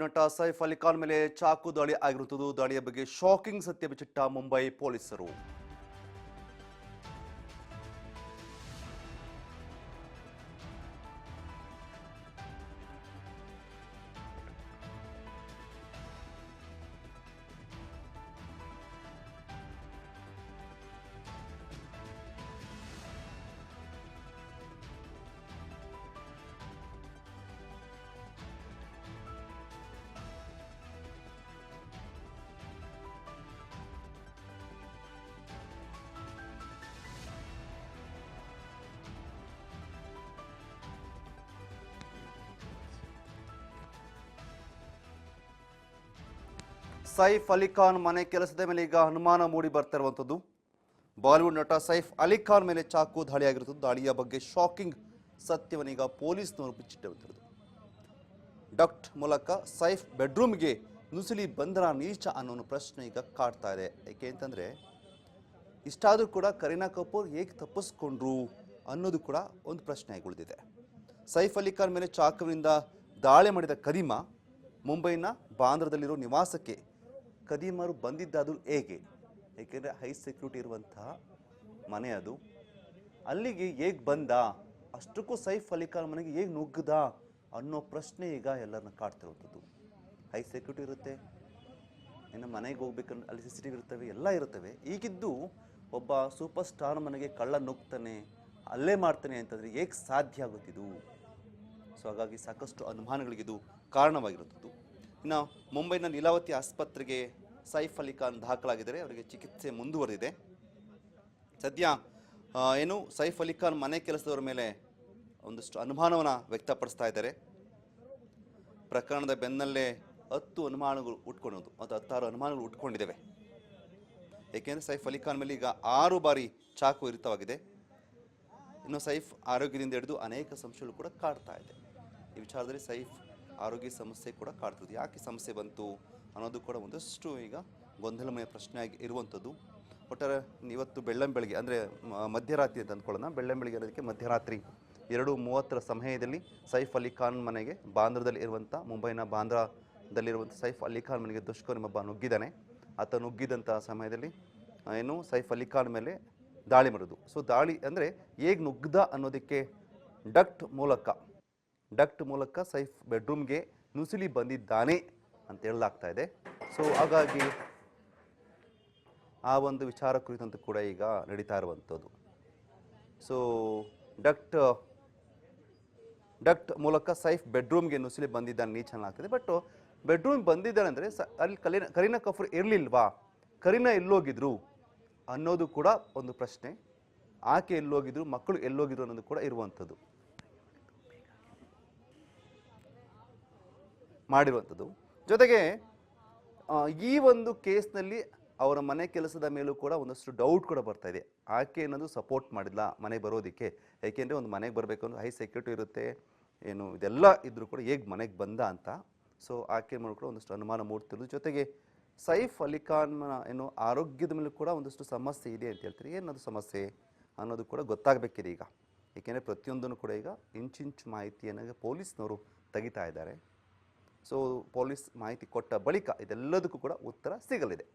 ನಟ ಸೈಫ್ ಅಲಿ ಖಾನ್ ಮೇಲೆ ಚಾಕು ದಾಳಿ ಆಗಿರುತ್ತದೆ. ದಾಳಿಯ ಬಗ್ಗೆ ಶಾಕಿಂಗ್ ಸತ್ಯ ಬಿಚ್ಚಿಟ್ಟ ಮುಂಬೈ ಪೊಲೀಸರು. ಸೈಫ್ ಅಲಿ ಖಾನ್ ಮನೆ ಕೆಲಸದ ಮೇಲೆ ಈಗ ಅನುಮಾನ ಮೂಡಿ ಬರ್ತಾ ಇರುವಂಥದ್ದು. ಬಾಲಿವುಡ್ ನಟ ಸೈಫ್ ಅಲಿ ಖಾನ್ ಮೇಲೆ ಚಾಕು ದಾಳಿಯಾಗಿರುತ್ತದೆ. ದಾಳಿಯ ಬಗ್ಗೆ ಶಾಕಿಂಗ್ ಸತ್ಯವನ್ನೀಗ ಪೊಲೀಸ್ನವರು ಬಿಚ್ಚಿಟ್ಟಿರುವಂಥದ್ದು. ಡಕ್ಟ್ ಮೂಲಕ ಸೈಫ್ ಬೆಡ್ರೂಮ್ಗೆ ನುಸುಳಿ ಬಂದರ ನೀಚ ಅನ್ನೋ ಪ್ರಶ್ನೆ ಈಗ ಕಾಡ್ತಾ ಇದೆ. ಏಕೆ ಅಂತಂದರೆ ಇಷ್ಟಾದರೂ ಕೂಡ ಕರೀನಾ ಕಪೂರ್ ಹೇಗೆ ತಪ್ಪಿಸ್ಕೊಂಡ್ರು ಅನ್ನೋದು ಕೂಡ ಒಂದು ಪ್ರಶ್ನೆ ಉಳಿದಿದೆ. ಸೈಫ್ ಅಲಿ ಖಾನ್ ಮೇಲೆ ಚಾಕುವಿನಿಂದ ದಾಳಿ ಮಾಡಿದ ಕದೀಮ ಮುಂಬೈನ ಬಾಂದ್ರಾದಲ್ಲಿರೋ ನಿವಾಸಕ್ಕೆ ಕದೀಮರು ಬಂದಿದ್ದಾದರೂ ಹೇಗೆ? ಏಕೆಂದರೆ ಹೈ ಸೆಕ್ಯೂರಿಟಿ ಇರುವಂತಹ ಮನೆ ಅದು. ಅಲ್ಲಿಗೆ ಹೇಗೆ ಬಂದ, ಅಷ್ಟಕ್ಕೂ ಸೈಫ್ ಅಲಿ ಖಾನ್ ಮನೆಗೆ ಹೇಗೆ ನುಗ್ಗದ ಅನ್ನೋ ಪ್ರಶ್ನೆ ಈಗ ಎಲ್ಲರನ್ನ ಕಾಡ್ತಿರುವಂಥದ್ದು. ಹೈ ಸೆಕ್ಯೂರಿಟಿ ಇರುತ್ತೆ, ಇನ್ನು ಮನೆಗೆ ಹೋಗ್ಬೇಕಂದ್ರೆ ಅಲ್ಲಿ CCTV ಇರ್ತವೆ, ಎಲ್ಲ ಇರ್ತವೆ. ಈಗಿದ್ದು ಒಬ್ಬ ಸೂಪರ್ ಸ್ಟಾರ್ ಮನೆಗೆ ಕಳ್ಳ ನುಗ್ತಾನೆ, ಅಲ್ಲೇ ಮಾಡ್ತಾನೆ ಅಂತಂದರೆ ಹೇಗೆ ಸಾಧ್ಯ ಆಗುತ್ತಿದ್ದು? ಸೊ ಹಾಗಾಗಿ ಸಾಕಷ್ಟು ಅನುಮಾನಗಳಿಗಿದು ಕಾರಣವಾಗಿರುತ್ತದೆ. ಇನ್ನು ಮುಂಬೈನ ಲೀಲಾವತಿ ಆಸ್ಪತ್ರೆಗೆ ಸೈಫ್ ಅಲಿ ಖಾನ್ ದಾಖಲಾಗಿದ್ದಾರೆ. ಅವರಿಗೆ ಚಿಕಿತ್ಸೆ ಮುಂದುವರೆದಿದೆ. ಸದ್ಯ ಸೈಫ್ ಅಲಿ ಖಾನ್ ಮನೆ ಕೆಲಸದವರ ಮೇಲೆ ಒಂದಷ್ಟು ಅನುಮಾನವನ್ನು ವ್ಯಕ್ತಪಡಿಸ್ತಾ ಇದ್ದಾರೆ. ಪ್ರಕರಣದ ಬೆನ್ನಲ್ಲೇ 10 ಅನುಮಾನಗಳು ಉಟ್ಕೊಳ್ಳೋದು ಮತ್ತು 16 ಅನುಮಾನಗಳು ಉಟ್ಕೊಂಡಿದ್ದಾವೆ. ಏಕೆಂದರೆ ಸೈಫ್ ಅಲಿ ಖಾನ್ ಮೇಲೆ ಈಗ 6 ಬಾರಿ ಚಾಕು ಇರಿತವಾಗಿದೆ. ಇನ್ನು ಸೈಫ್ ಆರೋಗ್ಯದಿಂದ ಹಿಡಿದು ಅನೇಕ ಸಂಶಯಗಳು ಕೂಡ ಕಾಡ್ತಾ ಇದೆ. ಈ ವಿಚಾರದಲ್ಲಿ ಸೈಫ್ ಆರೋಗ್ಯ ಸಮಸ್ಯೆ ಕೂಡ ಕಾಡ್ತದೆ. ಯಾಕೆ ಸಮಸ್ಯೆ ಬಂತು ಅನ್ನೋದು ಕೂಡ ಒಂದಷ್ಟು ಈಗ ಗೊಂದಲಮಯ ಪ್ರಶ್ನೆಯಾಗಿ ಇರುವಂಥದ್ದು. ಒಟ್ಟಾರೆ ಇವತ್ತು ಬೆಳ್ಳಂಬೆಳಗ್ಗೆ ಅಂದರೆ ಮಧ್ಯರಾತ್ರಿ ಅಂತ ಅಂದ್ಕೊಳ್ಳೋಣ. ಬೆಳ್ಳಂಬೆಳಗ್ಗೆ ಅನ್ನೋದಕ್ಕೆ ಮಧ್ಯರಾತ್ರಿ 2:30 ಸಮಯದಲ್ಲಿ ಸೈಫ್ ಅಲಿ ಖಾನ್ ಮನೆಗೆ ಬಾಂದ್ರಾದಲ್ಲಿ ಇರುವಂಥ ಮುಂಬೈನ ಬಾಂದ್ರಾದಲ್ಲಿರುವಂಥ ಸೈಫ್ ಅಲಿ ಖಾನ್ ಮನೆಗೆ ದುಷ್ಕರ್ಮಿಯೊಬ್ಬ ನುಗ್ಗಿದ್ದಾನೆ. ಆತ ನುಗ್ಗಿದಂಥ ಸಮಯದಲ್ಲಿ ಸೈಫ್ ಅಲಿ ಖಾನ್ ಮೇಲೆ ದಾಳಿ ಮಾಡೋದು. ಸೊ ದಾಳಿ ಅಂದರೆ ಹೇಗೆ ನುಗ್ಗದ ಅನ್ನೋದಕ್ಕೆ ಡಕ್ಟ್ ಮೂಲಕ ಸೈಫ್ ಬೆಡ್ರೂಮ್ಗೆ ನುಸುಳಿ ಬಂದಿದ್ದಾನೆ ಅಂತ ಹೇಳಲಾಗ್ತಾ ಇದೆ. ಸೊ ಹಾಗಾಗಿ ಆ ಒಂದು ವಿಚಾರ ಕುರಿತಂತೆ ಕೂಡ ಈಗ ನಡೀತಾ ಇರುವಂಥದ್ದು. ಸೊ ಡಕ್ಟ್ ಮೂಲಕ ಸೈಫ್ ಬೆಡ್ರೂಮ್ಗೆ ನುಸುಳಿ ಬಂದಿದ್ದಾನೆ ನೀಚ ಅನ್ನಲಾಗ್ತದೆ. ಬಟ್ ಬೆಡ್ರೂಮ್ ಬಂದಿದ್ದಾನೆ ಅಂದರೆ ಅಲ್ಲಿ ಕರೀನಾ ಕಪೂರ್ ಇರಲಿಲ್ವಾ, ಕರೀನಾ ಎಲ್ಲೋಗಿದ್ರು ಅನ್ನೋದು ಕೂಡ ಒಂದು ಪ್ರಶ್ನೆ. ಆಕೆ ಎಲ್ಲೋಗಿದ್ರು, ಮಕ್ಕಳು ಎಲ್ಲೋಗಿದ್ರು ಅನ್ನೋದು ಕೂಡ ಇರುವಂಥದ್ದು ಮಾಡಿರುವಂಥದ್ದು. ಜೊತೆಗೆ ಈ ಒಂದು ಕೇಸ್ನಲ್ಲಿ ಅವರ ಮನೆ ಕೆಲಸದ ಮೇಲೂ ಕೂಡ ಒಂದಷ್ಟು ಡೌಟ್ ಕೂಡ ಬರ್ತಾ ಇದೆ. ಆಕೆ ಅನ್ನೋದು ಸಪೋರ್ಟ್ ಮಾಡಿಲ್ಲ ಮನೆಗೆ ಬರೋದಕ್ಕೆ. ಏಕೆಂದರೆ ಒಂದು ಮನೆಗೆ ಬರಬೇಕು ಅಂದ್ರೆ ಹೈ ಸೆಕ್ಯೂರಿಟಿ ಇರುತ್ತೆ, ಇದೆಲ್ಲ ಇದ್ರೂ ಕೂಡ ಹೇಗೆ ಮನೆಗೆ ಬಂದ ಅಂತ. ಸೊ ಆಕೆ ಮೇಲೆ ಕೂಡ ಒಂದಷ್ಟು ಅನುಮಾನ ಮೂಡ್ತಿರೋದು. ಜೊತೆಗೆ ಸೈಫ್ ಅಲಿ ಖಾನ್ ಆರೋಗ್ಯದ ಮೇಲೂ ಕೂಡ ಒಂದಷ್ಟು ಸಮಸ್ಯೆ ಇದೆ ಅಂತ ಹೇಳ್ತಾರೆ. ಏನದು ಸಮಸ್ಯೆ ಅನ್ನೋದು ಕೂಡ ಗೊತ್ತಾಗಬೇಕಿದೆ ಈಗ. ಏಕೆಂದರೆ ಪ್ರತಿಯೊಂದನ್ನು ಕೂಡ ಈಗ ಇಂಚಿಂಚು ಮಾಹಿತಿಯನ್ನು ಪೊಲೀಸ್ನವರು ತೆಗಿತಾ ಇದ್ದಾರೆ. ಸೊ ಪೊಲೀಸ್ ಮಾಹಿತಿ ಕೊಟ್ಟ ಬಳಿಕ ಇದೆಲ್ಲದಕ್ಕೂ ಕೂಡ ಉತ್ತರ ಸಿಗಲಿದೆ.